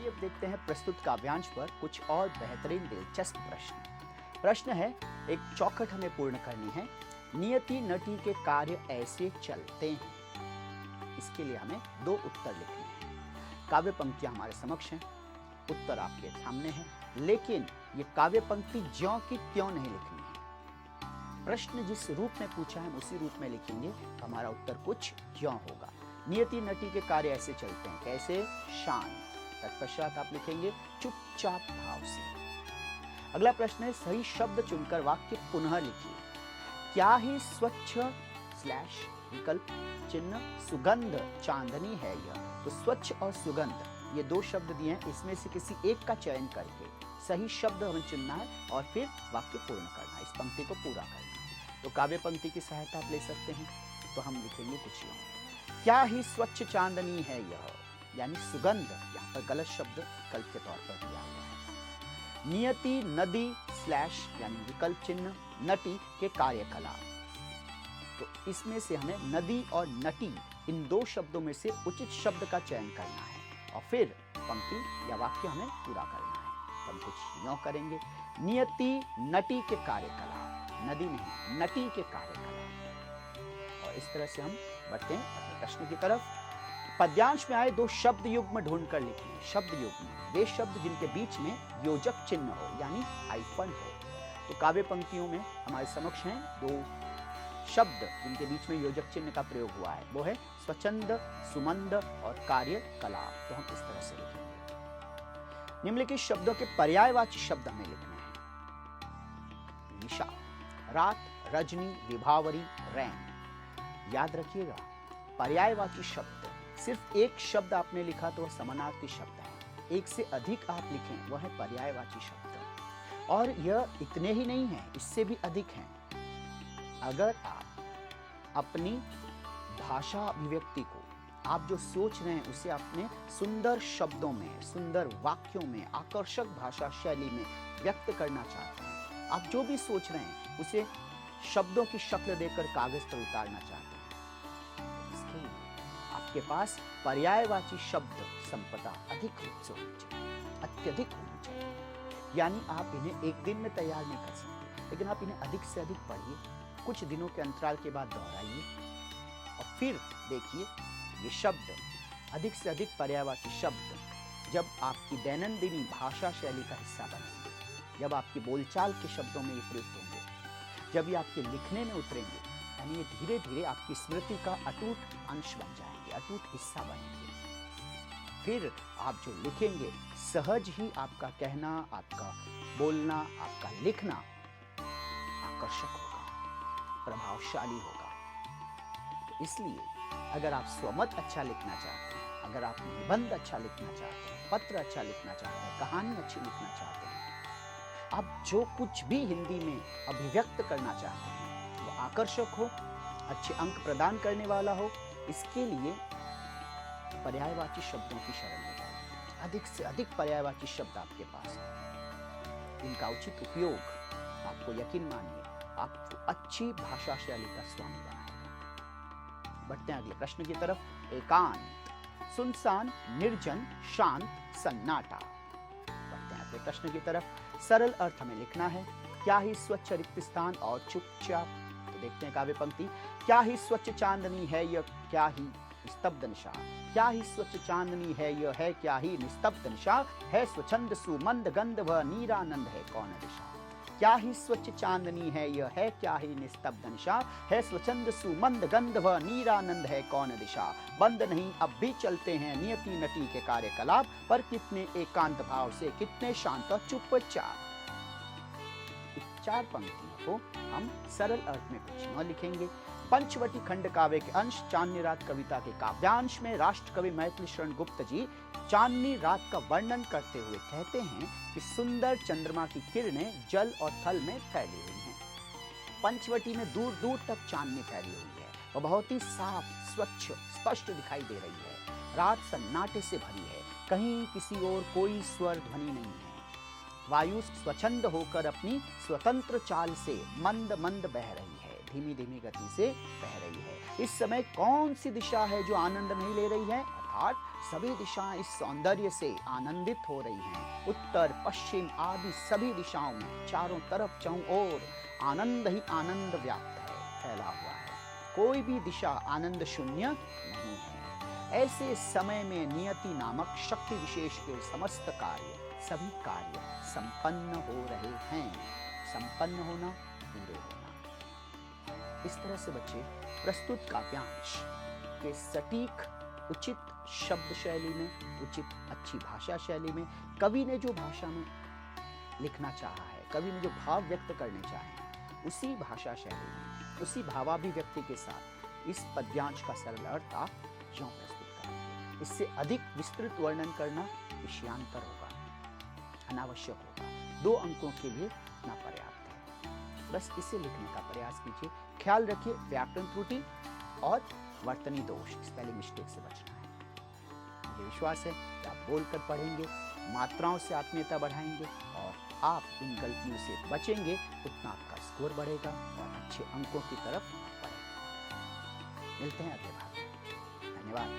आइए अब देखते हैं प्रस्तुत काव्यांश पर कुछ और बेहतरीन दिलचस्प प्रश्न। प्रश्न है, एक चौखट हमें पूर्ण करनी है। नियति नटी के कार्य ऐसे चलते हैं। इसके लिए हमें दो उत्तर लिखने हैं। काव्य पंक्तियां हमारे समक्ष हैं, उत्तर आपके सामने है, लेकिन ये काव्य पंक्ति ज्यों की त्यों नहीं लिखनी है। प्रश्न जिस रूप में पूछा है उसी रूप में लिखेंगे, हमारा उत्तर कुछ ज्यों होगा। नियति नटी के कार्य ऐसे चलते हैं, कैसे? शांत। तत्पश्चात आप लिखेंगे चुपचाप भाव से। अगला प्रश्न है, सही शब्द चुनकर वाक्य पुनः लिखिए। क्या ही स्वच्छ स्लैश विकल्प चिन्ह सुगंध चांदनी है यह। तो स्वच्छ और सुगंध ये दो शब्द दिए हैं, इसमें से किसी एक का चयन करके सही शब्द हमें चुनना है और फिर वाक्य पूर्ण करना है, इस पंक्ति को पूरा करना है। तो काव्य पंक्ति की सहायता आप ले सकते हैं। तो हम लिखेंगे कुछ यूं, क्या ही स्वच्छ चांदनी है यह, यानी सुगंध यहाँ पर गलत शब्द विकल्प के तौर पर दिया हुआ है। नियति नदी स्लैश यानी विकल्प चिन्ह नटी के कार्यकलाप। तो इसमें से हमें नदी और नटी इन दो शब्दों में से उचित शब्द का चयन करना है और फिर पंक्ति या वाक्य हमें पूरा करना है। तो हम कुछ यूं करेंगे, नियति नटी के कार्यकलाप, नदी नहीं नटी के कार्यकलाप। और इस तरह से हम बढ़ते हैं अपने प्रश्न की तरफ। पद्यांश में आए दो शब्द युग्म ढूंढकर लिखिए। शब्द युग्म वे शब्द जिनके बीच में योजक चिन्ह हो, यानी हाइफन हो। तो काव्य पंक्तियों में हमारे समक्ष हैं दो शब्द जिनके बीच में योजक चिन्ह का प्रयोग हुआ है, वो है स्वच्छंद, सुमंद और कार्य कलाप। तो हम इस तरह से लिखेंगे। निम्नलिखित शब्दों के पर्यायवाची शब्द हमें लिखने हैं। निशा, रात, रजनी, विभावरी, रैन। याद रखिएगा, पर्यायवाची शब्द सिर्फ एक शब्द आपने लिखा तो वह समानार्थी शब्द है, एक से अधिक आप लिखें वह है पर्यायवाची शब्द। और यह इतने ही नहीं है, इससे भी अधिक हैं। अगर आप अपनी भाषा अभिव्यक्ति को, आप जो सोच रहे हैं उसे अपने सुंदर शब्दों में, सुंदर वाक्यों में, आकर्षक भाषा शैली में व्यक्त करना चाहते हैं, आप जो भी सोच रहे हैं उसे शब्दों की शक्ल देकर कागज पर उतारना चाहते हैं, इसके लिए आपके पास पर्यायवाची शब्द संपदा अधिक रूप से होनी चाहिए, अत्यधिक होनी चाहिए। यानी आप इन्हें एक दिन में तैयार नहीं कर सकते, लेकिन आप इन्हें अधिक से अधिक पढ़िए, कुछ दिनों के अंतराल के बाद दोहराइए और फिर देखिए ये शब्द, अधिक से अधिक पर्यायवाची शब्द जब आपकी दैनंदिनी भाषा शैली का हिस्सा बनेंगे, जब आपकी बोलचाल के शब्दों में ये प्रयुक्त होंगे, जब ये आपके लिखने में उतरेंगे, यानी ये धीरे धीरे आपकी स्मृति का अटूट अंश बन जाएंगे, अटूट हिस्सा बनेंगे। फिर आप जो लिखेंगे सहज ही आपका कहना, आपका बोलना, आपका लिखना आकर्षक होगा, प्रभावशाली होगा। तो इसलिए अगर आप स्वमत अच्छा लिखना चाहते हैं, अगर आप निबंध अच्छा लिखना चाहते हैं, पत्र अच्छा लिखना चाहते हैं, कहानी अच्छी लिखना चाहते हैं, आप जो कुछ भी हिंदी में अभिव्यक्त करना चाहते हैं वो आकर्षक हो, अच्छे अंक प्रदान करने वाला हो, इसके लिए पर्यायवाची शब्दों की शरण में जाओ। अधिक से अधिक पर्यायवाची शब्द आपके पास हैं, इनका उचित उपयोग आपको यकीन मानिए आपको अच्छी भाषा शैली का स्वामी बनाएगा। बढ़ते हैं अगले प्रश्न की तरफ। एकांत, सुनसान, निर्जन, शांत, सन्नाटा। बढ़ते हैं अगले प्रश्न की तरफ। सरल अर्थ हमें लिखना है। क्या ही स्वच्छ रिक्त स्थान और चुपचाप। तो देखते हैं काव्य पंक्ति। क्या ही स्वच्छ चांदनी है यह, क्या ही निस्तब्ध निशा। क्या ही स्वच्छ चांदनी है यह, है क्या ही निस्तब्ध निशा। है स्वच्छंद सुमंद गंध व नीरानंद है कौन दिशा। क्या ही स्वच्छ चांदनी है यह, है क्या ही निस्तब्ध निशा। है स्वच्छंद सुमंद गंध व नीरानंद है कौन दिशा। बंद नहीं अब भी चलते हैं नियति नटी के कार्यकलाप, पर कितने एकांत भाव से, कितने शांत और चुपचाप। चार पंक्तियों को हम सरल अर्थ में कुछ न लिखेंगे। पंचवटी खंड काव्य के अंश चांदनी रात कविता के काव्यांश में राष्ट्र कवि मैथिली शरण गुप्त जी चांदनी रात का वर्णन करते हुए कहते हैं कि सुंदर चंद्रमा की किरणें जल और थल में फैली हुई हैं। पंचवटी में दूर दूर तक चांदनी फैली हुई है, वह बहुत ही साफ, स्वच्छ, स्पष्ट दिखाई दे रही है। रात सन्नाटे से भरी है, कहीं किसी ओर कोई स्वर ध्वनि नहीं है। वायु स्वच्छंद होकर अपनी स्वतंत्र चाल से मंद मंद बह रही है, धीमी धीमी गति से बह रही है। इस समय कौन सी दिशा है जो आनंद नहीं ले रही है, अर्थात सभी दिशाएं इस सौंदर्य से आनंदित हो रही हैं। उत्तर पश्चिम आदि सभी दिशाओं में चारों तरफ चौं ओर आनंद ही आनंद व्याप्त है, फैला हुआ है। कोई भी दिशा आनंद शून्य नहीं है। ऐसे समय में नियति नामक शक्ति विशेष के समस्त कार्य, सभी कार्य संपन्न हो रहे हैं। संपन्न होना, पूरे होना। इस तरह से बच्चे प्रस्तुत काव्यांश के सटीक उचित शब्द शैली में, उचित अच्छी भाषा शैली में, कवि ने जो भाषा में लिखना चाहा है, कवि ने जो भाव व्यक्त करने चाहे, उसी भाषा शैली में, उसी भावाभिव्यक्ति के साथ इस पद्यांश का सरल अर्थ आप यूं प्रस्तुत करेंगे। इससे अधिक विस्तृत वर्णन करना विषयांतर होगा, अनावश्यक होगा, 2 अंकों के लिए ना पर्याप्त है। बस इसे लिखने का प्रयास कीजिए। ख्याल रखिए व्याकरण त्रुटि और वर्तनी दोष, स्पेलिंग मिस्टेक से बचना है। मुझे विश्वास है कि आप बोलकर पढ़ेंगे, मात्राओं से आत्मीयता बढ़ाएंगे और आप इन गलतियों से बचेंगे, उतना आपका स्कोर बढ़ेगा और अच्छे अंकों की तरफ बढ़ेगा। मिलते हैं अगले भाग में। धन्यवाद।